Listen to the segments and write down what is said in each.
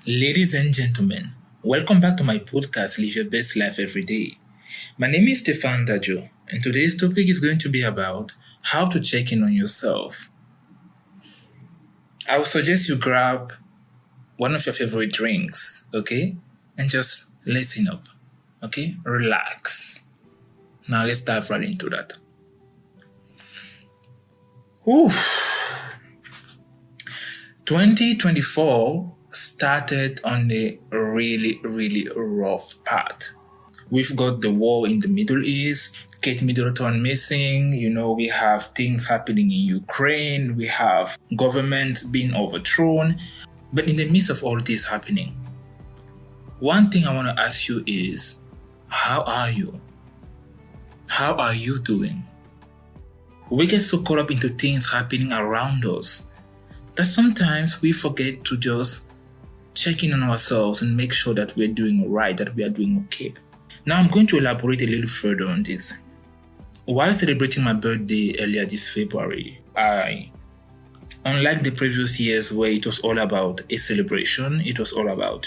Ladies and gentlemen, welcome back to my podcast, Live Your Best Life Every Day. My name is Stefan Dajo, and today's topic is going to be about how to check in on yourself. I would suggest you grab one of your favorite drinks, okay? And just listen up, okay? Relax. Now let's dive right into that. Oof. 2024 started on a really rough path. We've got the war in the Middle East, Kate Middleton missing, we have things happening in Ukraine, we have governments being overthrown. But in the midst of all this happening, one thing I want to ask you is, how are you? How are you doing? We get so caught up into things happening around us that sometimes we forget to just check in on ourselves and make sure that we're doing right, that we are doing okay. Now I'm going to elaborate a little further on this. While celebrating my birthday earlier this February, unlike the previous years where it was all about a celebration, it was all about,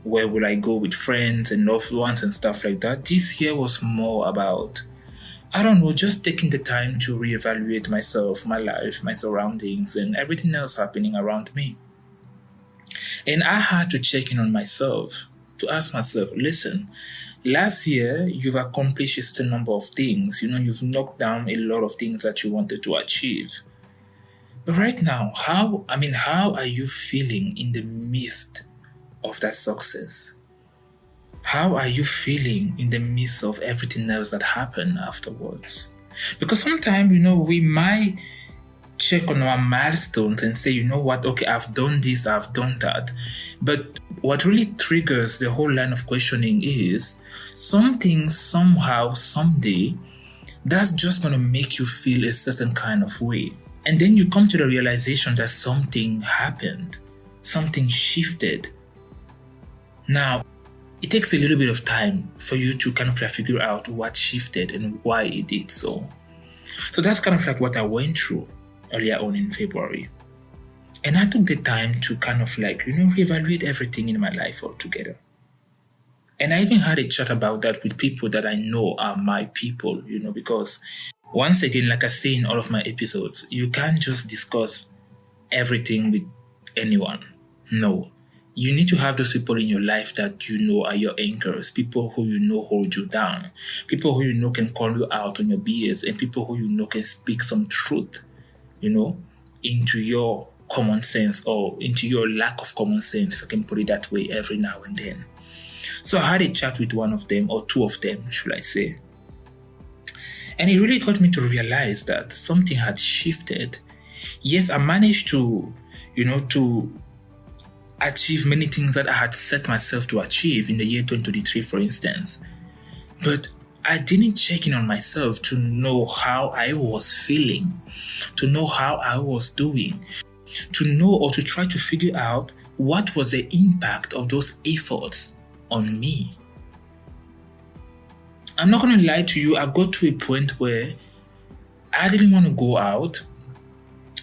where will I go with friends and loved ones and stuff like that. This year was more about, just taking the time to reevaluate myself, my life, my surroundings, and everything else happening around me. And I had to check in on myself to ask myself, listen, last year you've accomplished a certain number of things. You've knocked down a lot of things that you wanted to achieve. But right now, how are you feeling in the midst of that success? How are you feeling in the midst of everything else that happened afterwards? Because sometimes, we might check on our milestones and say, okay, I've done this, I've done that. But what really triggers the whole line of questioning is something, somehow, someday, that's just going to make you feel a certain kind of way. And then you come to the realization that something happened, something shifted. Now, it takes a little bit of time for you to kind of figure out what shifted and why it did so. So that's kind of what I went through earlier on in February. And I took the time to kind of reevaluate everything in my life altogether. And I even had a chat about that with people that I know are my people, because once again, like I say in all of my episodes, you can't just discuss everything with anyone. No. You need to have those people in your life that are your anchors, people who hold you down, people who can call you out on your BS, and people who can speak some truth, into your common sense or into your lack of common sense, if I can put it that way, every now and then. So I had a chat with one of them, or two of them, should I say. And it really got me to realize that something had shifted. Yes, I managed to achieve many things that I had set myself to achieve in the year 2023, for instance. But I didn't check in on myself to know how I was feeling, to know how I was doing, to know or to try to figure out what was the impact of those efforts on me. I'm not going to lie to you, I got to a point where I didn't want to go out.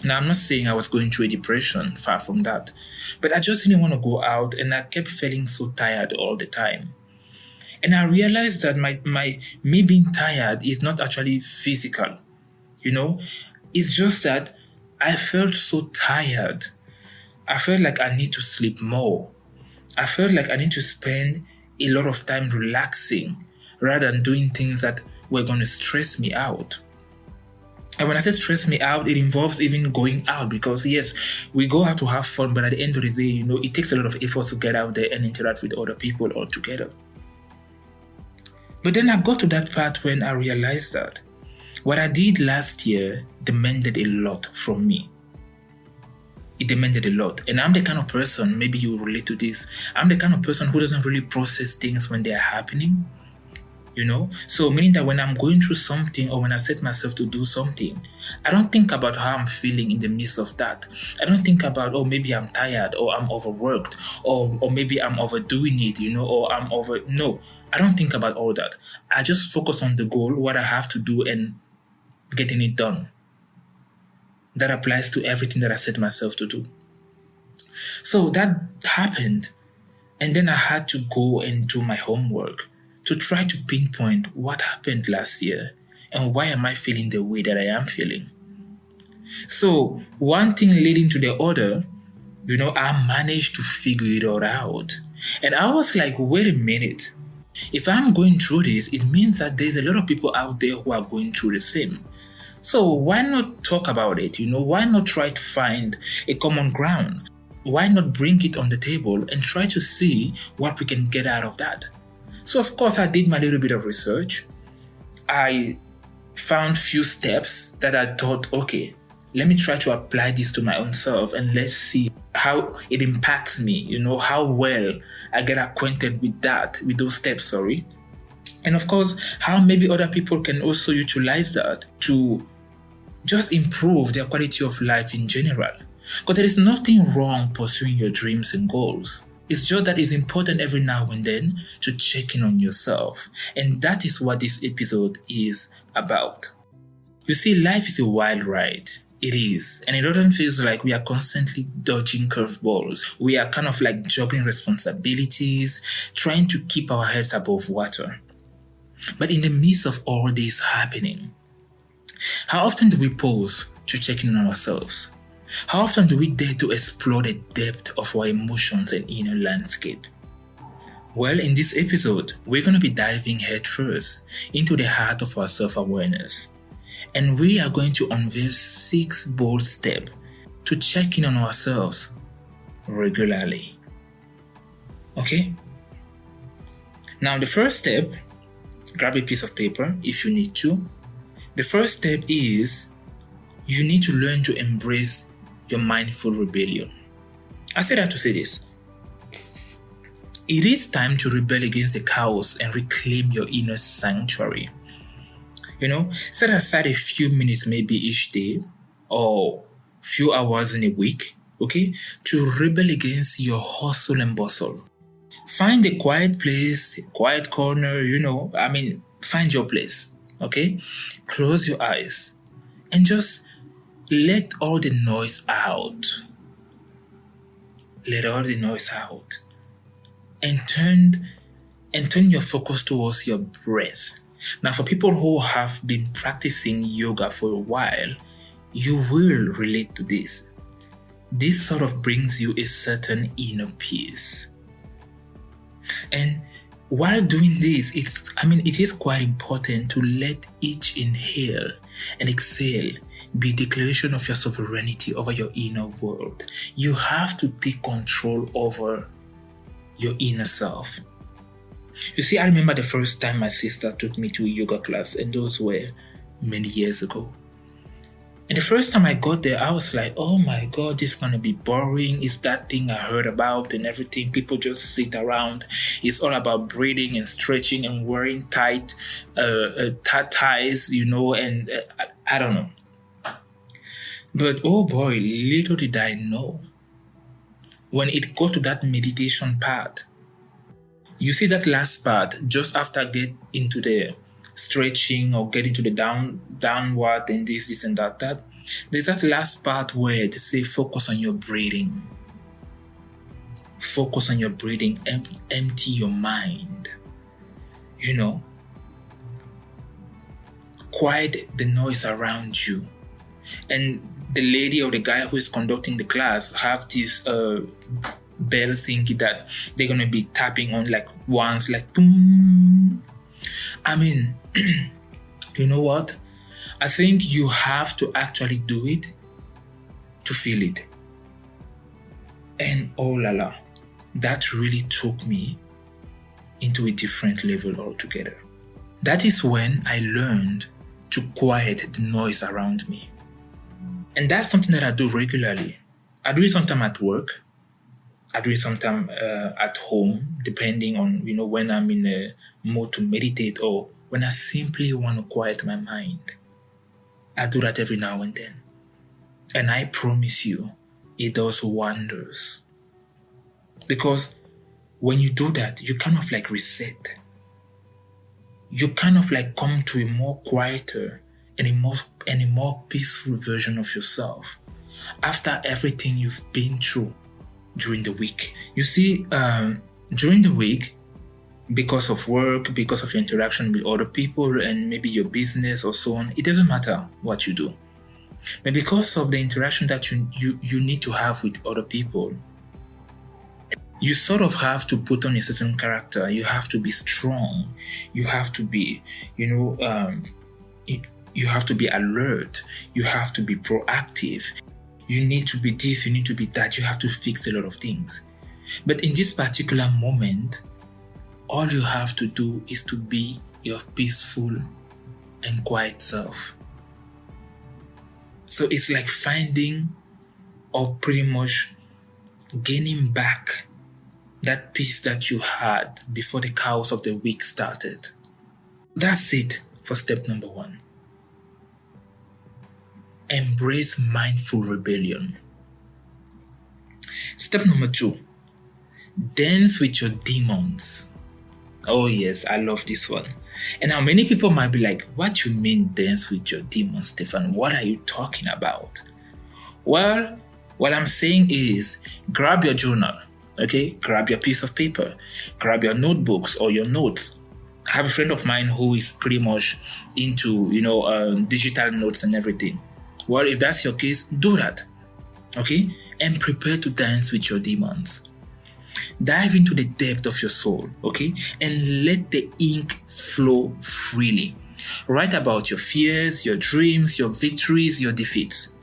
Now, I'm not saying I was going through a depression, far from that. But I just didn't want to go out, and I kept feeling so tired all the time. And I realized that me being tired is not actually physical. It's just that I felt so tired. I felt like I need to sleep more. I felt like I need to spend a lot of time relaxing rather than doing things that were going to stress me out. And when I say stress me out, it involves even going out, because yes, we go out to have fun, but at the end of the day, it takes a lot of effort to get out there and interact with other people altogether. But then I got to that part when I realized that what I did last year demanded a lot from me. It demanded a lot. And I'm the kind of person, maybe you relate to this, I'm the kind of person who doesn't really process things when they are happening. So meaning that when I'm going through something or when I set myself to do something, I don't think about how I'm feeling in the midst of that. I don't think about, maybe I'm tired or I'm overworked or maybe I'm overdoing it, no, I don't think about all that. I just focus on the goal, what I have to do and getting it done. That applies to everything that I set myself to do. So that happened. And then I had to go and do my homework to try to pinpoint what happened last year and why am I feeling the way that I am feeling. So one thing leading to the other, I managed to figure it all out. And I was like, wait a minute. If I'm going through this, it means that there's a lot of people out there who are going through the same. So why not talk about it? Why not try to find a common ground? Why not bring it on the table and try to see what we can get out of that? So of course I did my little bit of research. I found few steps that I thought, okay, let me try to apply this to my own self and let's see how it impacts me, how well I get acquainted with those steps, And of course, how maybe other people can also utilize that to just improve their quality of life in general. Because there is nothing wrong pursuing your dreams and goals. It's just that it's important every now and then to check in on yourself. And that is what this episode is about. You see, life is a wild ride. It is. And it often feels like we are constantly dodging curveballs. We are kind of like juggling responsibilities, trying to keep our heads above water. But in the midst of all this happening, how often do we pause to check in on ourselves? How often do we dare to explore the depth of our emotions and inner landscape? Well, in this episode, we're going to be diving headfirst into the heart of our self-awareness. And we are going to unveil 6 bold steps to check in on ourselves regularly. Okay? Now, the first step, grab a piece of paper if you need to. The first step is you need to learn to embrace your mindful rebellion. I say that to say this. It is time to rebel against the chaos and reclaim your inner sanctuary. Set aside a few minutes maybe each day or few hours in a week, okay, to rebel against your hustle and bustle. Find a quiet place, a quiet corner, find your place, okay? Close your eyes and just let all the noise out. Let all the noise out. And turn your focus towards your breath. Now, for people who have been practicing yoga for a while, you will relate to this. This sort of brings you a certain inner peace. And while doing this, it is quite important to let each inhale and exhale be a declaration of your sovereignty over your inner world. You have to take control over your inner self. You see, I remember the first time my sister took me to a yoga class, and those were many years ago. And the first time I got there, I was like, oh my God, this is going to be boring. It's that thing I heard about and everything. People just sit around. It's all about breathing and stretching and wearing tight ties, and I don't know. But oh boy, little did I know. When it got to that meditation part, you see that last part, just after get into the stretching or get into the downward and this and that. There's that last part where they say focus on your breathing. Focus on your breathing. Empty your mind. Quiet the noise around you. And the lady or the guy who is conducting the class have this bell thingy that they're going to be tapping on like once, like boom. You know what? I think you have to actually do it to feel it. And oh la la, that really took me into a different level altogether. That is when I learned to quiet the noise around me. And that's something that I do regularly. I do it sometimes at work. I do it sometimes at home, depending on, when I'm in a mood to meditate or when I simply want to quiet my mind. I do that every now and then. And I promise you, it does wonders. Because when you do that, you kind of like reset. You kind of like come to a more quieter and a more peaceful version of yourself after everything you've been through. during the week. You see, during the week, because of work, because of your interaction with other people and maybe your business or so on, it doesn't matter what you do. But because of the interaction that you need to have with other people, you sort of have to put on a certain character. You have to be strong. You have to be, you have to be alert. You have to be proactive. You need to be this, you need to be that. You have to fix a lot of things. But in this particular moment, all you have to do is to be your peaceful and quiet self. So it's like finding or pretty much gaining back that peace that you had before the chaos of the week started. That's it for step number 1. Embrace mindful rebellion. Step number 2, dance with your demons. Oh yes, I love this one. And now many people might be like, what you mean dance with your demons, Stefan? What are you talking about? Well, what I'm saying is grab your journal, okay? Grab your piece of paper, grab your notebooks or your notes. I have a friend of mine who is pretty much into, digital notes and everything. Well, if that's your case, do that, okay? And prepare to dance with your demons. Dive into the depth of your soul, okay? And let the ink flow freely. Write about your fears, your dreams, your victories, your defeats.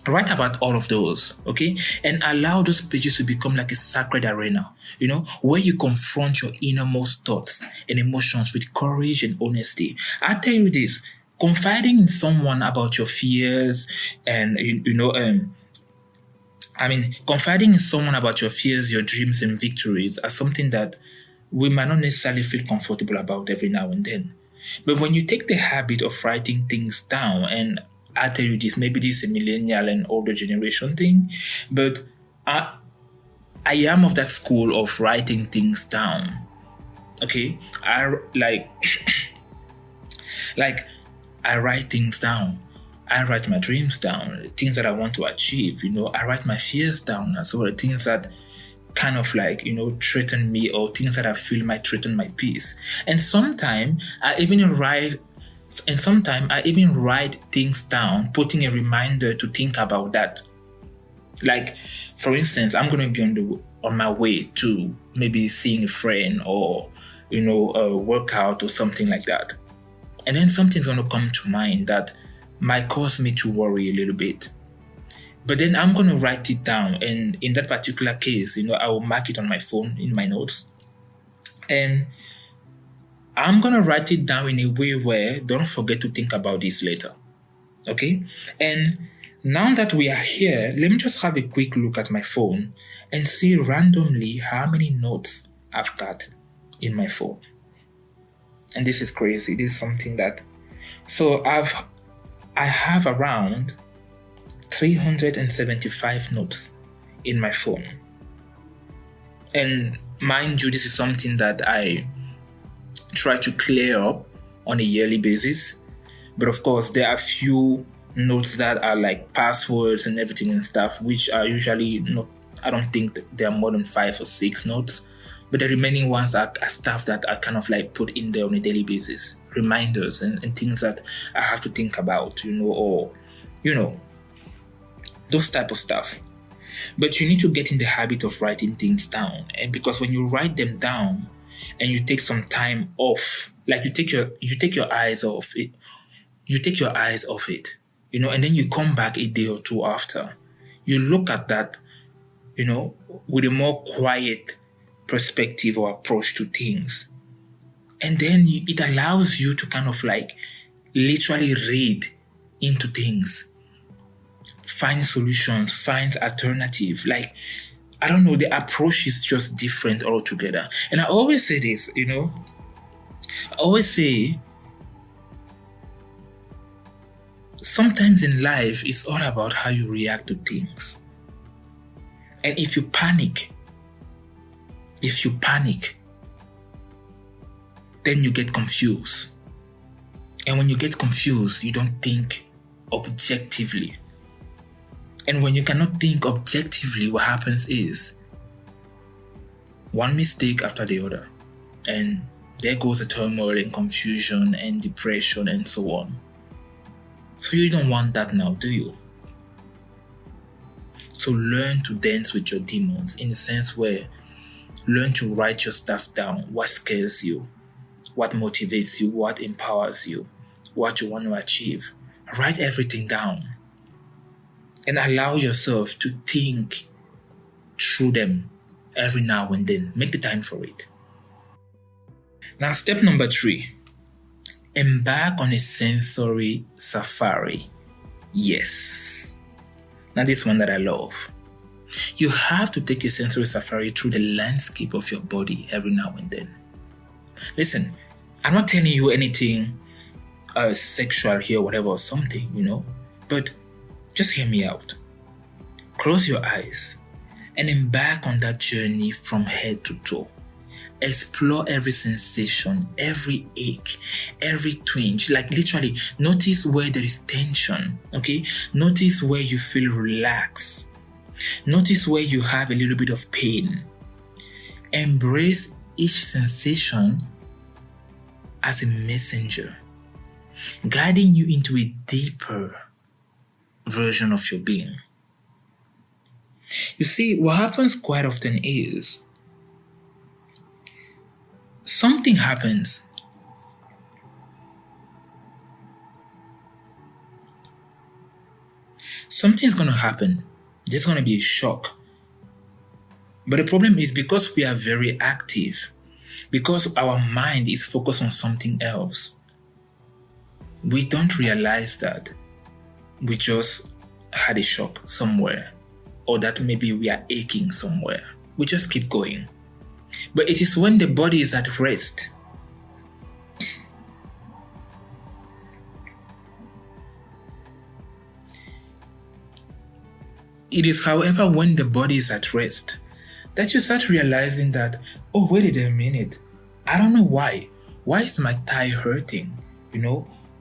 Write about all of those, okay? And allow those pages to become like a sacred arena, where you confront your innermost thoughts and emotions with courage and honesty. I tell you this, confiding in someone about your fears and, confiding in someone about your fears, your dreams, and victories are something that we might not necessarily feel comfortable about every now and then. But when you take the habit of writing things down, and I tell you this, maybe this is a millennial and older generation thing, but I am of that school of writing things down. Okay? I write things down. I write my dreams down, things that I want to achieve, I write my fears down as well, things that kind of threaten me or things that I feel might threaten my peace. And sometimes I even write things down, putting a reminder to think about that. Like, for instance, I'm going to be on my way to maybe seeing a friend or, a workout or something like that. And then something's going to come to mind that might cause me to worry a little bit. But then I'm going to write it down. And in that particular case, I will mark it on my phone in my notes. And I'm going to write it down in a way where don't forget to think about this later. Okay? And now that we are here, let me just have a quick look at my phone and see randomly how many notes I've got in my phone. And this is crazy. This is something that... So I have around 375 notes in my phone. And mind you, this is something that I try to clear up on a yearly basis. But of course, there are a few notes that are like passwords and everything and stuff, which are usually not, I don't think there are more than 5 or 6 notes. But the remaining ones are stuff that I kind of like put in there on a daily basis. Reminders and things that I have to think about, those type of stuff. But you need to get in the habit of writing things down. And because when you write them down and you take some time off, like you take your eyes off it, and then you come back a day or two after, you look at that, with a more quiet perspective or approach to things. And then it allows you to kind of like literally read into things, find solutions, find alternative. Like, I don't know, the approach is just different altogether. And I always say this, I always say, sometimes in life, it's all about how you react to things. And if you panic, then you get confused. And when you get confused, you don't think objectively. And when you cannot think objectively, what happens is one mistake after the other. And there goes the turmoil and confusion and depression and so on. So you don't want that now, do you? So learn to dance with your demons in the sense where learn to write your stuff down. What scares you? What motivates you? What empowers you? What you want to achieve? Write everything down. And allow yourself to think through them every now and then. Make the time for it. Now, step number 3. Embark on a sensory safari. Yes. Now, this one that I love. You have to take a sensory safari through the landscape of your body every now and then. Listen, I'm not telling you anything sexual here, whatever, or something, but just hear me out. Close your eyes and embark on that journey from head to toe. Explore every sensation, every ache, every twinge. Like literally, notice where there is tension, okay? Notice where you feel relaxed. Notice where you have a little bit of pain. Embrace each sensation as a messenger, guiding you into a deeper version of your being. You see, what happens quite often is something happens. Something's going to happen. There's going to be a shock. But the problem is because we are very active, because our mind is focused on something else, we don't realize that we just had a shock somewhere, or that maybe we are aching somewhere. We just keep going. But it is when the body is at rest it is, however, when the body is at rest that you start realizing that, oh, wait a minute, I don't know why. Why is my thigh hurting?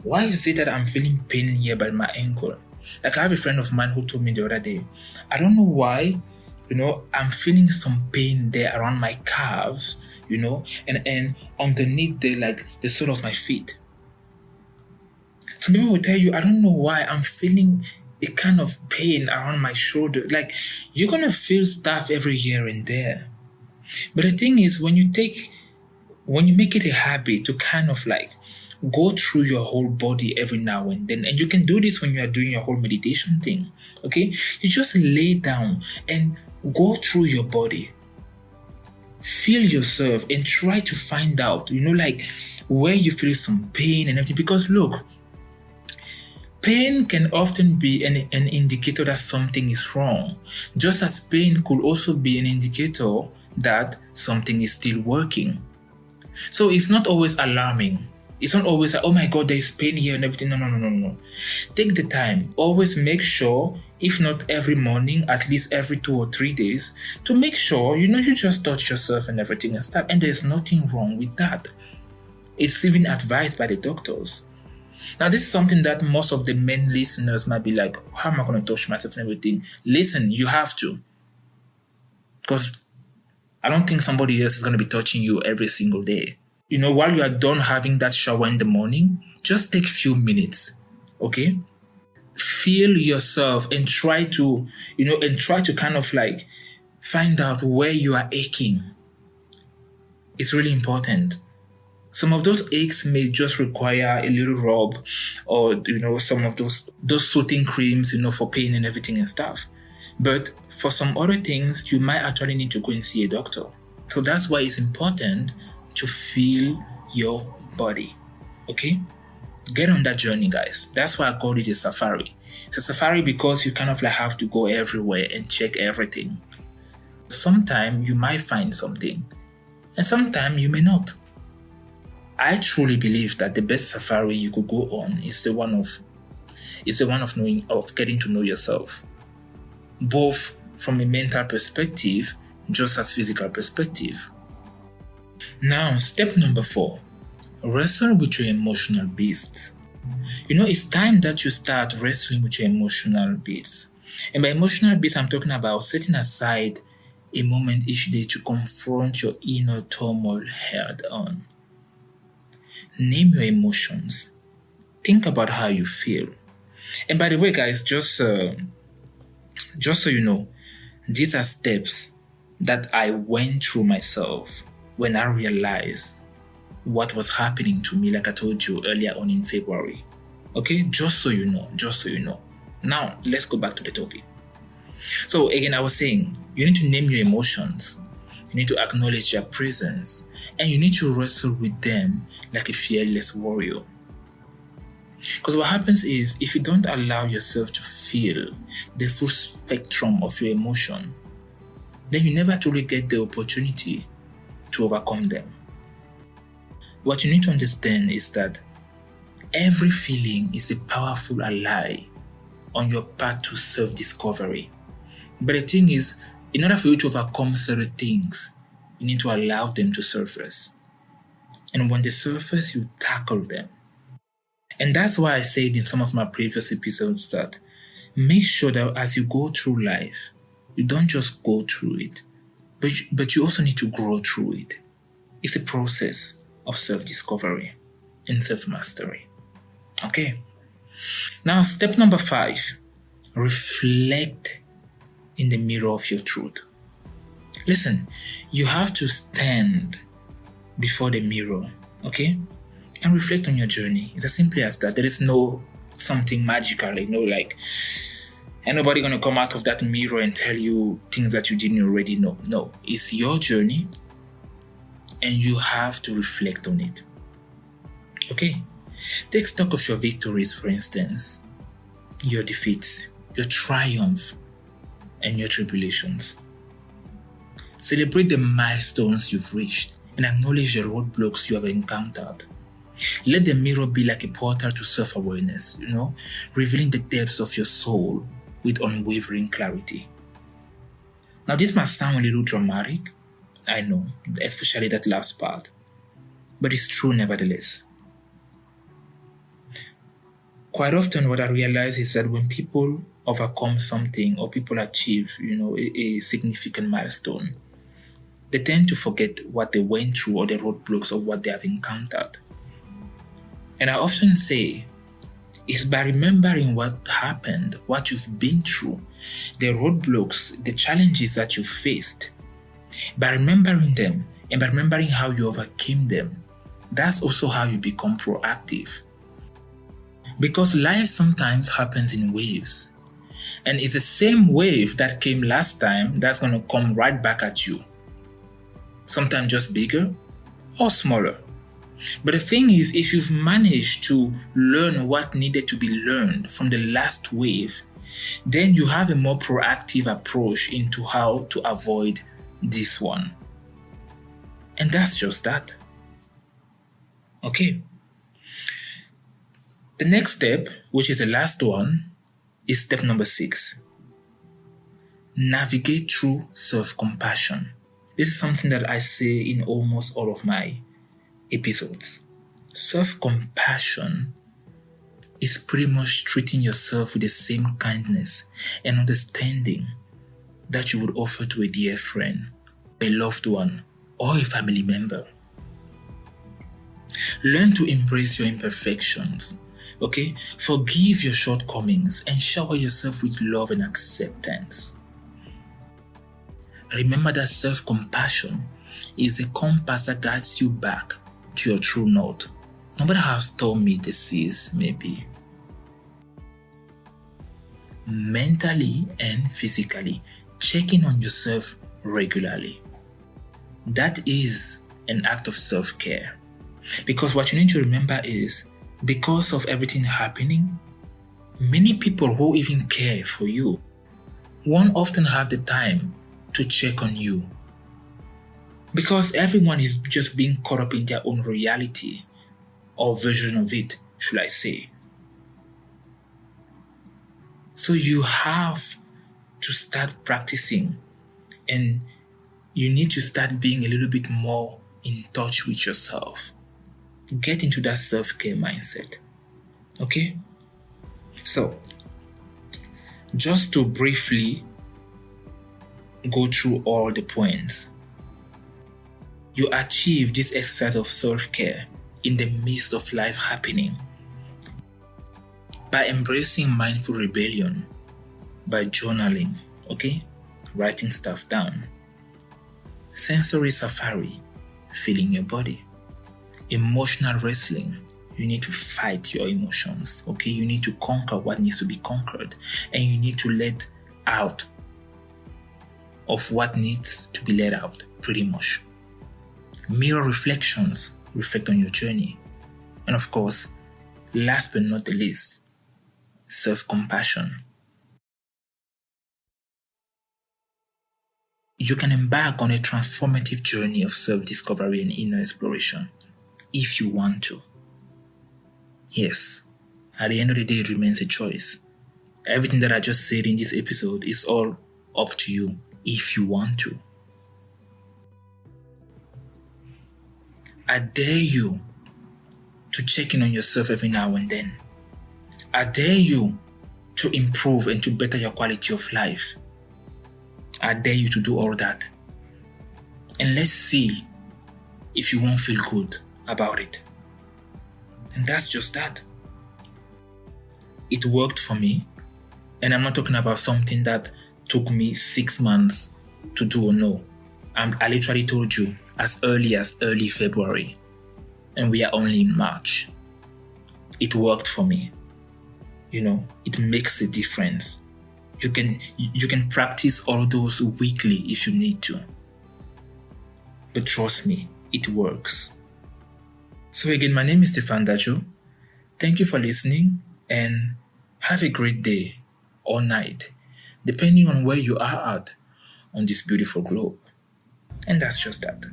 Why is it that I'm feeling pain here by my ankle? Like I have a friend of mine who told me the other day, I don't know why, I'm feeling some pain there around my calves, and underneath the sole of my feet. Some people will tell you, I don't know why I'm feeling a kind of pain around my shoulder. Like you're going to feel stuff every here and there. But the thing is, when you make it a habit to kind of go through your whole body every now and then, and you can do this when you are doing your whole meditation thing, okay? You just lay down and go through your body. Feel yourself and try to find out, where you feel some pain and everything. Because look, pain can often be an indicator that something is wrong, just as pain could also be an indicator that something is still working. So it's not always alarming. It's not always like, oh my God, there's pain here and everything. No. Take the time. Always make sure, if not every morning, at least every 2 or 3 days, to make sure, you just touch yourself and everything and stuff. And there's nothing wrong with that. It's even advised by the doctors. Now, this is something that most of the men listeners might be like, how am I going to touch myself and everything? Listen, you have to. Because I don't think somebody else is going to be touching you every single day. While you are done having that shower in the morning, just take a few minutes, okay? Feel yourself and try to kind of find out where you are aching. It's really important. Some of those aches may just require a little rub or, some of those soothing creams, for pain and everything and stuff. But for some other things, you might actually need to go and see a doctor. So that's why it's important to feel your body, okay? Get on that journey, guys. That's why I called it a safari. It's a safari because you kind of have to go everywhere and check everything. Sometimes you might find something, and sometimes you may not. I truly believe that the best safari you could go on is the one of getting to know yourself, both from a mental perspective, just as physical perspective. Now, step number 4, wrestle with your emotional beasts. It's time that you start wrestling with your emotional beasts. And by emotional peace, I'm talking about setting aside a moment each day to confront your inner turmoil head on. Name your emotions. Think about how you feel. And by the way, guys, just so you know, these are steps that I went through myself when I realized what was happening to me, like I told you earlier on in February. Okay, just so you know. Now, let's go back to the topic. So again, I was saying, you need to name your emotions. You need to acknowledge their presence. And you need to wrestle with them like a fearless warrior. Because what happens is, if you don't allow yourself to feel the full spectrum of your emotion, then you never truly get the opportunity to overcome them. What you need to understand is that every feeling is a powerful ally on your path to self-discovery. But the thing is, in order for you to overcome certain things, you need to allow them to surface. And when they surface, you tackle them. And that's why I said in some of my previous episodes that make sure that as you go through life, you don't just go through it, but you also need to grow through it. It's a process of self-discovery and self-mastery. Okay? Now, step number 5, reflect in the mirror of your truth. Listen, you have to stand before the mirror, okay? And reflect on your journey. It's as simple as that. There is no something magical, like, and nobody gonna come out of that mirror and tell you things that you didn't already know. No, it's your journey, and you have to reflect on it. Okay? Take stock of your victories, for instance, your defeats, your triumph, and your tribulations. Celebrate the milestones you've reached and acknowledge the roadblocks you have encountered. Let the mirror be like a portal to self-awareness, revealing the depths of your soul with unwavering clarity. Now, this must sound a little dramatic, I know, especially that last part, but it's true nevertheless. Quite often what I realize is that when people overcome something or people achieve, a significant milestone, they tend to forget what they went through or the roadblocks or what they have encountered. And I often say, it's by remembering what happened, what you've been through, the roadblocks, the challenges that you faced, by remembering them and by remembering how you overcame them, that's also how you become proactive. Because life sometimes happens in waves. And it's the same wave that came last time that's going to come right back at you. Sometimes just bigger or smaller. But the thing is, if you've managed to learn what needed to be learned from the last wave, then you have a more proactive approach into how to avoid this one. And that's just that. Okay. The next step, which is the last one, is step number 6. Navigate through self-compassion. This is something that I say in almost all of my episodes. Self-compassion is pretty much treating yourself with the same kindness and understanding that you would offer to a dear friend, a loved one, or a family member. Learn to embrace your imperfections, okay? Forgive your shortcomings and shower yourself with love and acceptance. Remember that self-compassion is a compass that guides you back to your true north, no matter how stormy the seas may be. Mentally and physically, checking on yourself regularly. That is an act of self-care. Because what you need to remember is, because of everything happening, many people who even care for you won't often have the time to check on you. Because everyone is just being caught up in their own reality or version of it, should I say. So you have to start practicing, and you need to start being a little bit more in touch with yourself. Get into that self-care mindset. Okay? So, Just to briefly go through all the points. You achieve this exercise of self-care in the midst of life happening by embracing mindful rebellion, by journaling, okay? Writing stuff down. Sensory safari, feeling your body. Emotional wrestling, you need to fight your emotions, okay? You need to conquer what needs to be conquered, and you need to let out of what needs to be let out, pretty much. Mirror reflections, reflect on your journey. And of course, last but not the least, self-compassion. You can embark on a transformative journey of self-discovery and inner exploration if you want to. Yes, at the end of the day, it remains a choice. Everything that I just said in this episode is all up to you if you want to. I dare you to check in on yourself every now and then. I dare you to improve and to better your quality of life. I dare you to do all that. And let's see if you won't feel good about it. And that's just that. It worked for me. And I'm not talking about something that took me 6 months to do or no. I literally told you as early February. And we are only in March. It worked for me. It makes a difference. You can practice all those weekly if you need to. But trust me, it works. So again, my name is Stefan Dajo. Thank you for listening and have a great day or night, depending on where you are at on this beautiful globe. And that's just that.